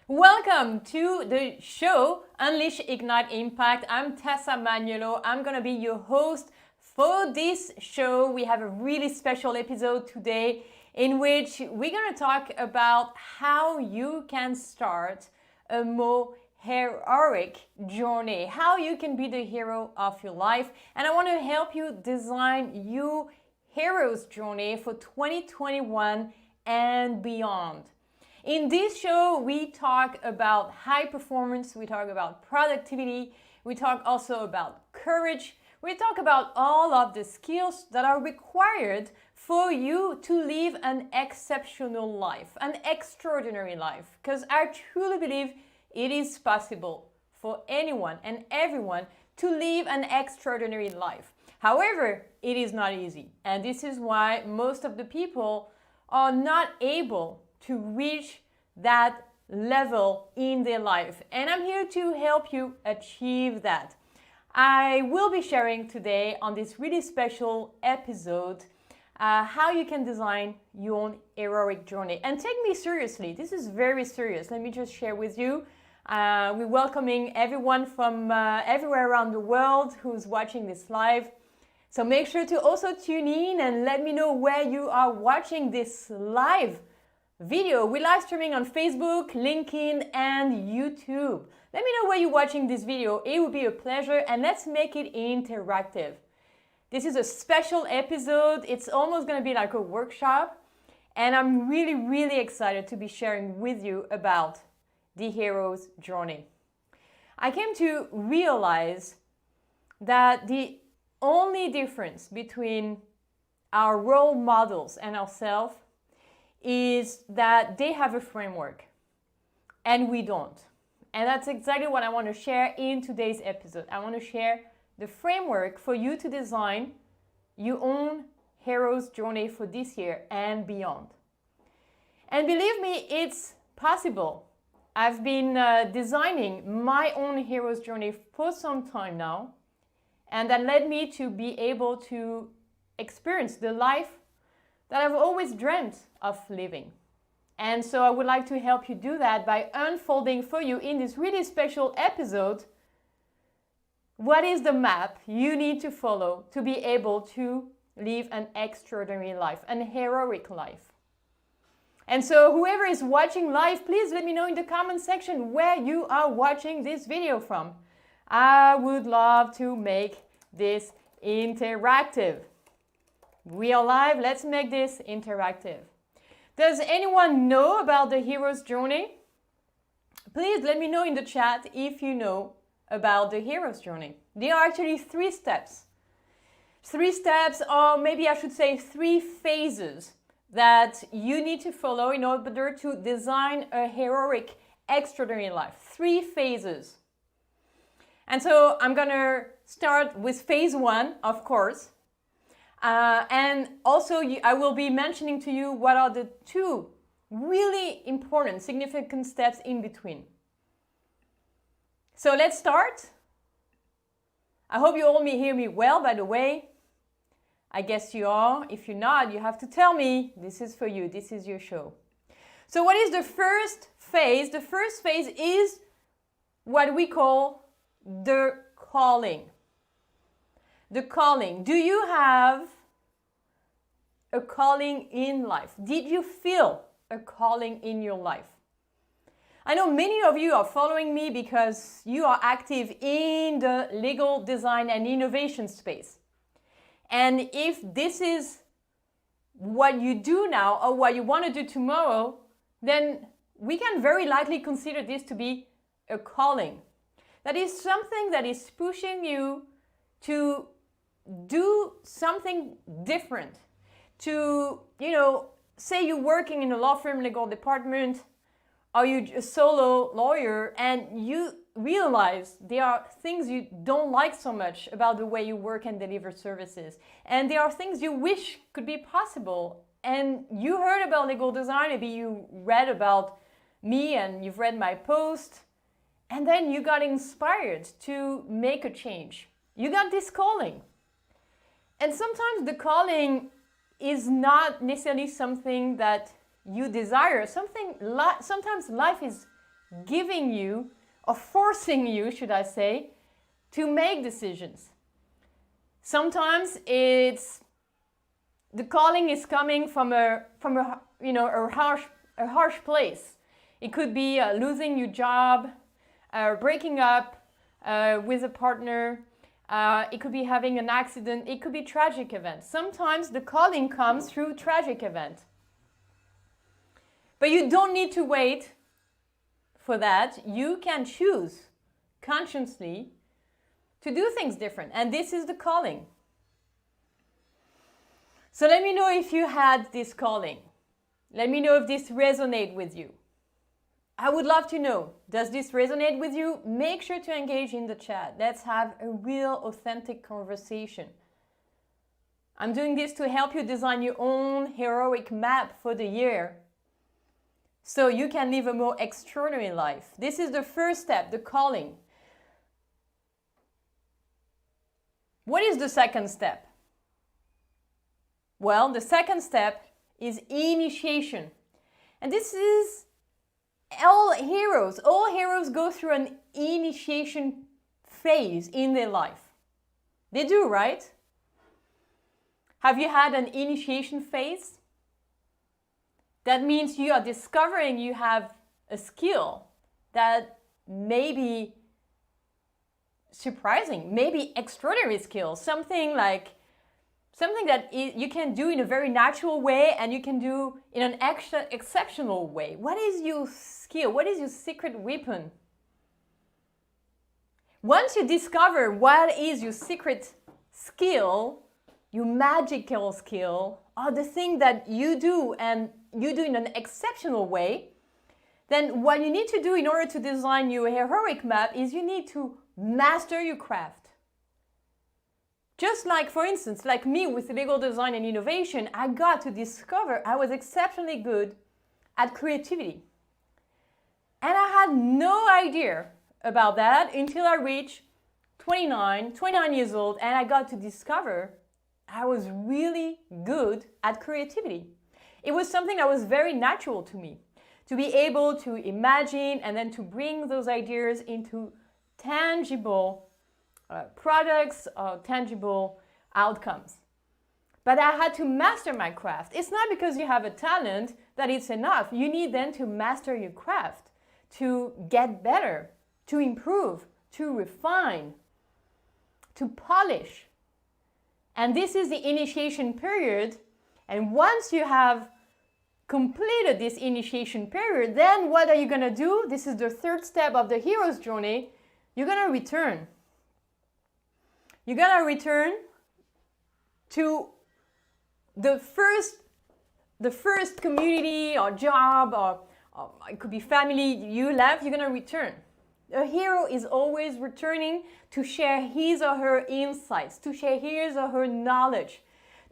Welcome to the show Unleash Ignite Impact. I'm Tessa Maniolo. I'm gonna be your host for this show. We have a really special episode today in which we're gonna talk about how you can start a more heroic journey, how you can be the hero of your life. And I want to help you design your hero's journey for 2021 and beyond. In this show, we talk about high performance, we talk about productivity, we talk also about courage, we talk about all of the skills that are required for you to live an exceptional life, an extraordinary life. Because I truly believe it is possible for anyone and everyone to live an extraordinary life. However, it is not easy. And this is why most of the people are not able to reach that level in their life. And I'm here to help you achieve that. I will be sharing today on this really special episode how you can design your own heroic journey. And take me seriously, this is very serious. Let me just share with you. We're welcoming everyone from everywhere around the world who's watching this live. So make sure to also tune in and let me know where you are watching this live video. We're live streaming on Facebook, LinkedIn, and YouTube. Let me know where you're watching this video. It would be a pleasure, and let's make it interactive. This is a special episode. It's almost going to be like a workshop, and I'm really, really excited to be sharing with you about the hero's journey. I came to realize that the only difference between our role models and ourselves is that they have a framework and we don't. And that's exactly what I want to share in today's episode. I want to share the framework for you to design your own hero's journey for this year and beyond. And believe me, it's possible. I've been designing my own hero's journey for some time now, and that led me to be able to experience the life that I've always dreamt of living. And so I would like to help you do that by unfolding for you in this really special episode what is the map you need to follow to be able to live an extraordinary life, an heroic life. And so whoever is watching live, please let me know in the comment section where you are watching this video from. I would love to make this interactive. We are live, let's make this interactive. Does anyone know about the hero's journey? Please let me know in the chat if you know about the hero's journey. There are actually 3 steps. 3 steps, or maybe I should say 3 phases that you need to follow in order to design a heroic, extraordinary life. 3 phases. And so I'm gonna start with phase 1, of course. And also I will be mentioning to you what are the 2 really important, significant steps in between. So let's start. I hope you all hear me well, by the way. I guess you are. If you're not, you have to tell me. This is for you. This is your show. So what is the first phase? The first phase is what we call the calling. The calling. Do you have a calling in life? Did you feel a calling in your life? I know many of you are following me because you are active in the legal design and innovation space. And if this is what you do now or what you want to do tomorrow, then we can very likely consider this to be a calling. That is something that is pushing you to do something different. To, say you're working in a law firm legal department, or you're a solo lawyer, and you realize there are things you don't like so much about the way you work and deliver services. And there are things you wish could be possible. And you heard about legal design, maybe you read about me and you've read my post, and then you got inspired to make a change. You got this calling. And sometimes the calling is not necessarily something that you desire. Sometimes life is giving you, or forcing you, should I say, to make decisions. Sometimes the calling is coming from a harsh place. It could be losing your job, breaking up with a partner. It could be having an accident. It could be tragic events. Sometimes the calling comes through tragic event. But you don't need to wait for that. You can choose consciously to do things different. And this is the calling. So let me know if you had this calling. Let me know if this resonates with you. I would love to know, does this resonate with you? Make sure to engage in the chat. Let's have a real, authentic conversation. I'm doing this to help you design your own heroic map for the year so you can live a more extraordinary life. This is the first step, the calling. What is the second step? Well, the second step is initiation. And this is all heroes. All heroes go through an initiation phase in their life. They do, right? Have you had an initiation phase? That means you are discovering you have a skill that may be surprising, maybe extraordinary skill, something that you can do in a very natural way and you can do in an exceptional way. What is your skill? What is your secret weapon? Once you discover what is your secret skill, your magical skill, or the thing that you do and you do in an exceptional way, then what you need to do in order to design your heroic map is you need to master your craft. Just like, for instance, like me with legal design and innovation, I got to discover I was exceptionally good at creativity. And I had no idea about that until I reached 29 years old, and I got to discover I was really good at creativity. It was something that was very natural to me, to be able to imagine and then to bring those ideas into tangible products or tangible outcomes. But I had to master my craft. It's not because you have a talent that it's enough. You need then to master your craft, to get better, to improve, to refine, to polish. And this is the initiation period. And once you have completed this initiation period, then what are you going to do? This is the third step of the hero's journey. You're going to return. You're going to return to the first community or job or it could be family you left. You're going to return. A hero is always returning to share his or her insights, to share his or her knowledge,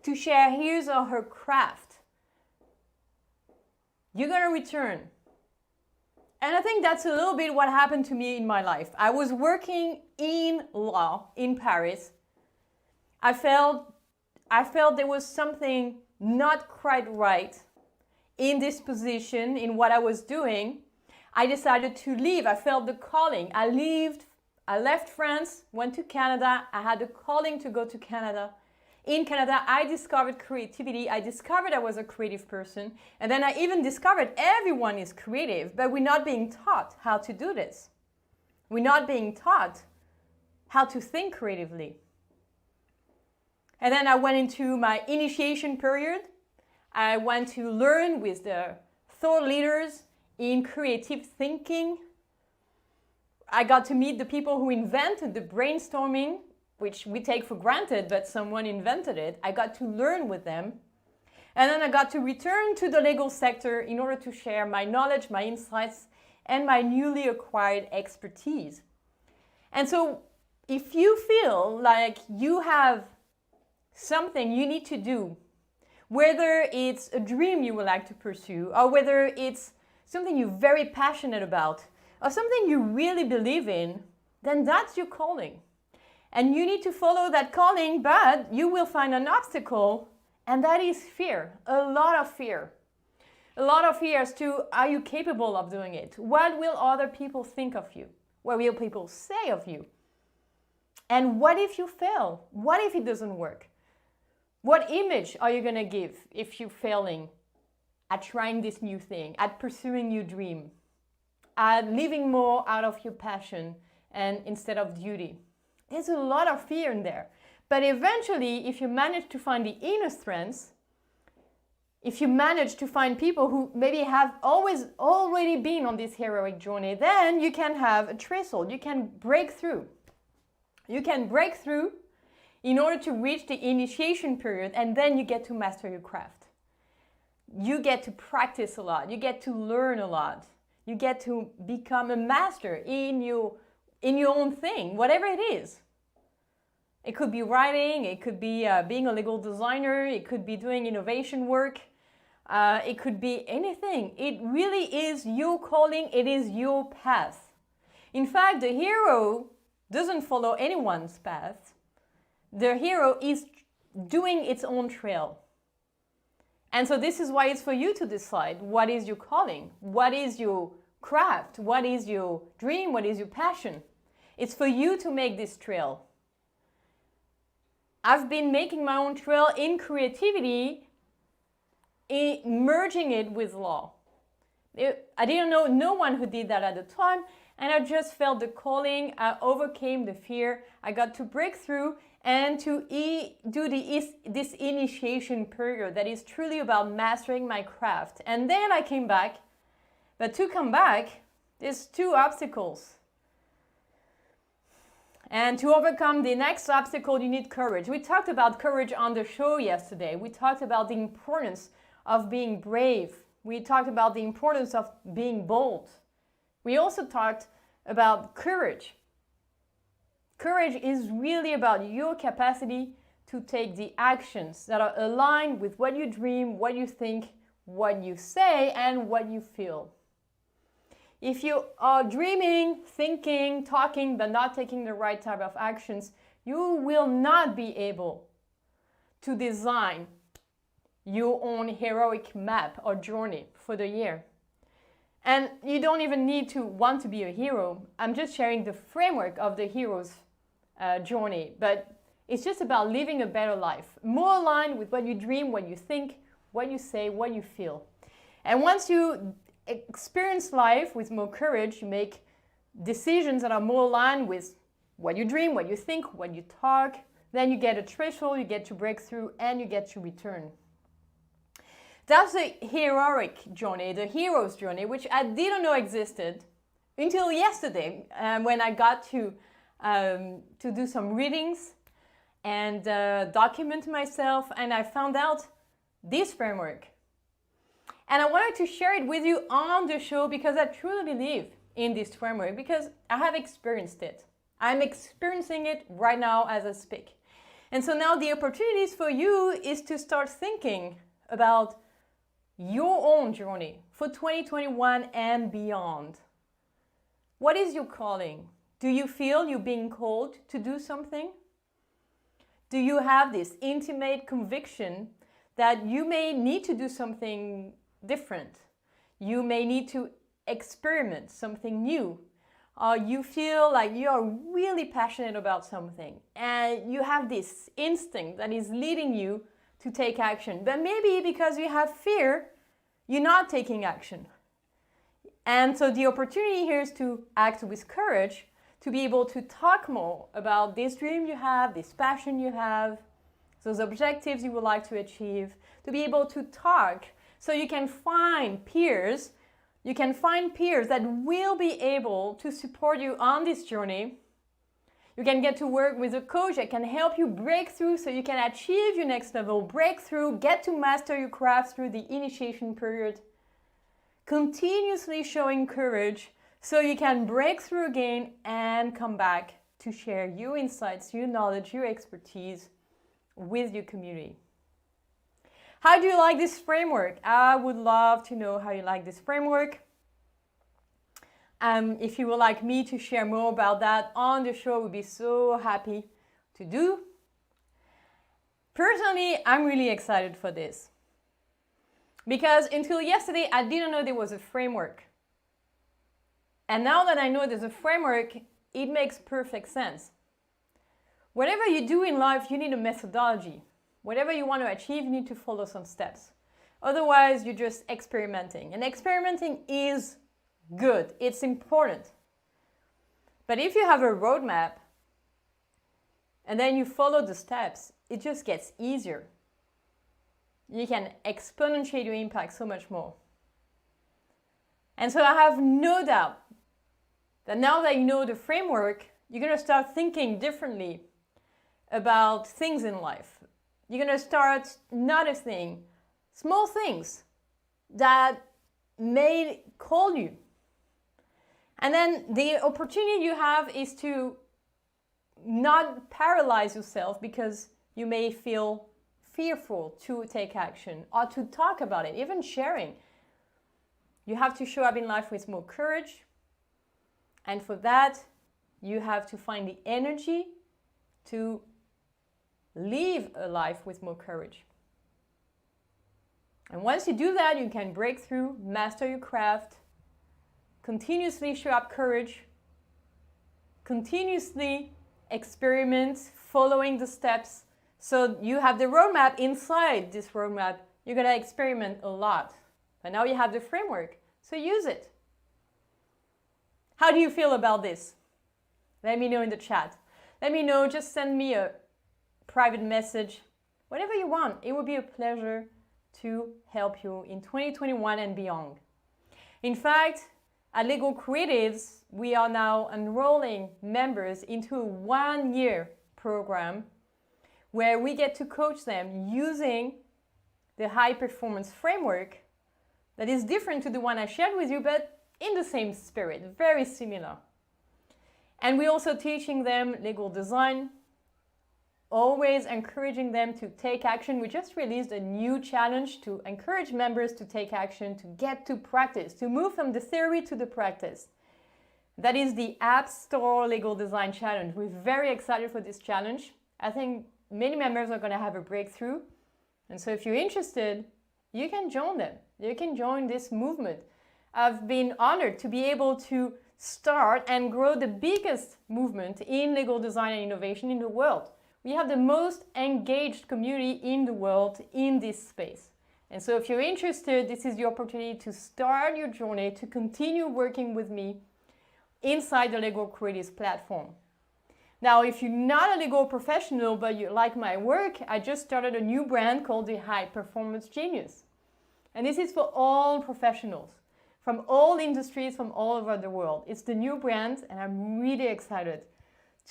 to share his or her craft. You're going to return. And I think that's a little bit what happened to me in my life. I was working in law in Paris. I felt there was something not quite right in this position, in what I was doing. I decided to leave. I felt the calling. I left France, went to Canada. I had the calling to go to Canada. In Canada, I discovered creativity. I discovered I was a creative person. And then I even discovered everyone is creative, but we're not being taught how to do this. We're not being taught how to think creatively. And then I went into my initiation period. I went to learn with the thought leaders in creative thinking. I got to meet the people who invented the brainstorming, which we take for granted, but someone invented it. I got to learn with them. And then I got to return to the legal sector in order to share my knowledge, my insights, and my newly acquired expertise. And so if you feel like you have something you need to do, whether it's a dream you would like to pursue, or whether it's something you're very passionate about, or something you really believe in, then that's your calling. And you need to follow that calling, but you will find an obstacle, and that is fear, a lot of fear. a lot of fear as to, are you capable of doing it? What will other people think of you? What will people say of you? And what if you fail? What if it doesn't work? What image are you going to give if you're failing at trying this new thing, at pursuing your dream, at living more out of your passion and instead of duty? There's a lot of fear in there. But eventually, if you manage to find the inner strengths, if you manage to find people who maybe have already been on this heroic journey, then you can have a threshold. You can break through. You can break through in order to reach the initiation period, and then you get to master your craft. You get to practice a lot. You get to learn a lot. You get to become a master in your own thing, whatever it is. It could be writing, it could be being a legal designer, it could be doing innovation work, it could be anything. It really is your calling, it is your path. In fact, the hero doesn't follow anyone's path. The hero is doing its own trail. And so this is why it's for you to decide what is your calling, what is your craft, what is your dream, what is your passion. It's for you to make this trail. I've been making my own trail in creativity, merging it with law. I didn't know no one who did that at the time, and I just felt the calling. I overcame the fear. I got to break through and to do this initiation period that is truly about mastering my craft. And then I came back, but to come back, there's two obstacles. And to overcome the next obstacle, you need courage. We talked about courage on the show yesterday. We talked about the importance of being brave. We talked about the importance of being bold. We also talked about courage. Courage is really about your capacity to take the actions that are aligned with what you dream, what you think, what you say, and what you feel. If you are dreaming, thinking, talking, but not taking the right type of actions, you will not be able to design your own heroic map or journey for the year. And you don't even need to want to be a hero. I'm just sharing the framework of the hero's journey, but it's just about living a better life, more aligned with what you dream, what you think, what you say, what you feel. And once you experience life with more courage, you make decisions that are more aligned with what you dream, what you think, what you talk, then you get a threshold, you get to break through, and you get to return. That's the heroic journey, the hero's journey, which I didn't know existed until yesterday when I got to do some readings and document myself, and I found out this framework. And I wanted to share it with you on the show because I truly believe in this framework, because I have experienced it. I'm experiencing it right now as I speak. And so now the opportunities for you is to start thinking about your own journey for 2021 and beyond. What is your calling? Do you feel you're being called to do something? Do you have this intimate conviction that you may need to do something different? You may need to experiment something new. You feel like you are really passionate about something and you have this instinct that is leading you to take action. But maybe because you have fear, you're not taking action. And so the opportunity here is to act with courage, to be able to talk more about this dream you have, this passion you have, those objectives you would like to achieve, to be able to talk so you can find peers. You can find peers that will be able to support you on this journey. You can get to work with a coach that can help you break through so you can achieve your next level, break through, get to master your craft through the initiation period. Continuously showing courage so you can break through again and come back to share your insights, your knowledge, your expertise with your community. How do you like this framework? I would love to know how you like this framework. If you would like me to share more about that on the show, I would be so happy to do. Personally, I'm really excited for this. Because until yesterday, I didn't know there was a framework. And now that I know there's a framework, it makes perfect sense. Whatever you do in life, you need a methodology. Whatever you want to achieve, you need to follow some steps. Otherwise, you're just experimenting. And experimenting is good. It's important. But if you have a roadmap and then you follow the steps, it just gets easier. You can exponentiate your impact so much more. And so I have no doubt that now that you know the framework, you're going to start thinking differently about things in life. You're going to start noticing small things that may call you. And then the opportunity you have is to not paralyze yourself because you may feel fearful to take action or to talk about it, even sharing. You have to show up in life with more courage. And for that, you have to find the energy to live a life with more courage. And once you do that, you can break through, master your craft, continuously show up courage, continuously experiment, following the steps. So you have the roadmap. Inside this roadmap, you're going to experiment a lot. But now you have the framework, so use it. How do you feel about this? Let me know in the chat. Let me know, just send me a private message, whatever you want. It would be a pleasure to help you in 2021 and beyond. In fact, at Lego Creatives, we are now enrolling members into a 1-year program where we get to coach them using the high performance framework that is different to the one I shared with you, but in the same spirit, very similar. And we're also teaching them Lego design, always encouraging them to take action. We just released a new challenge to encourage members to take action, to get to practice, to move from the theory to the practice. That is the App Store Lego Design Challenge. We're very excited for this challenge. I think many members are going to have a breakthrough. And so if you're interested, you can join them. You can join this movement. I've been honored to be able to start and grow the biggest movement in Lego design and innovation in the world. We have the most engaged community in the world in this space. And so if you're interested, this is the opportunity to start your journey, to continue working with me inside the Lego Creatives platform. Now, if you're not a Lego professional, but you like my work, I just started a new brand called the High Performance Genius. And this is for all professionals, from all industries, from all over the world. It's the new brand, and I'm really excited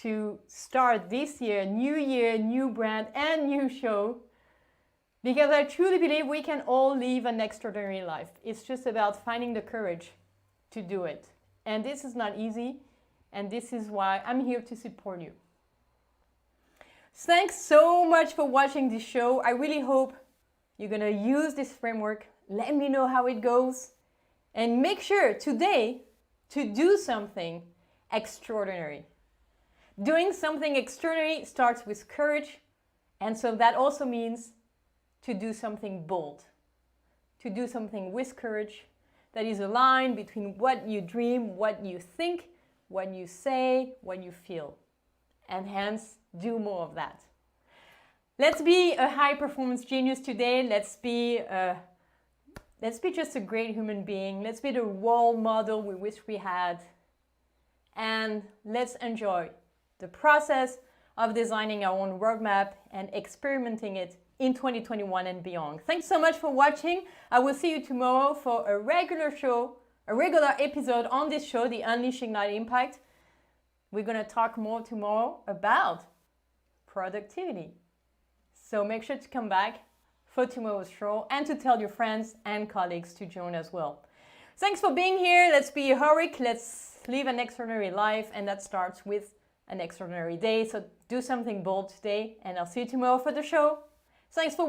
to start this year, new brand, and new show, because I truly believe we can all live an extraordinary life. It's just about finding the courage to do it. And this is not easy, and this is why I'm here to support you. Thanks so much for watching this show. I really hope you're going to use this framework. Let me know how it goes. And make sure today to do something extraordinary. Doing something extraordinary starts with courage. And so that also means to do something bold. To do something with courage that is aligned between what you dream, what you think, what you say, what you feel. And hence, do more of that. Let's be a high performance genius today. Let's be just a great human being. Let's be the role model we wish we had. And let's enjoy the process of designing our own roadmap and experimenting it in 2021 and beyond. Thanks so much for watching. I will see you tomorrow for a regular episode on this show, the Unleash Ignite Impact. We're going to talk more tomorrow about productivity. So make sure to come back for tomorrow's show and to tell your friends and colleagues to join as well. Thanks for being here. Let's be heroic. Let's live an extraordinary life, and that starts with an extraordinary day. So do something bold today, and I'll see you tomorrow for the show. Thanks for watching.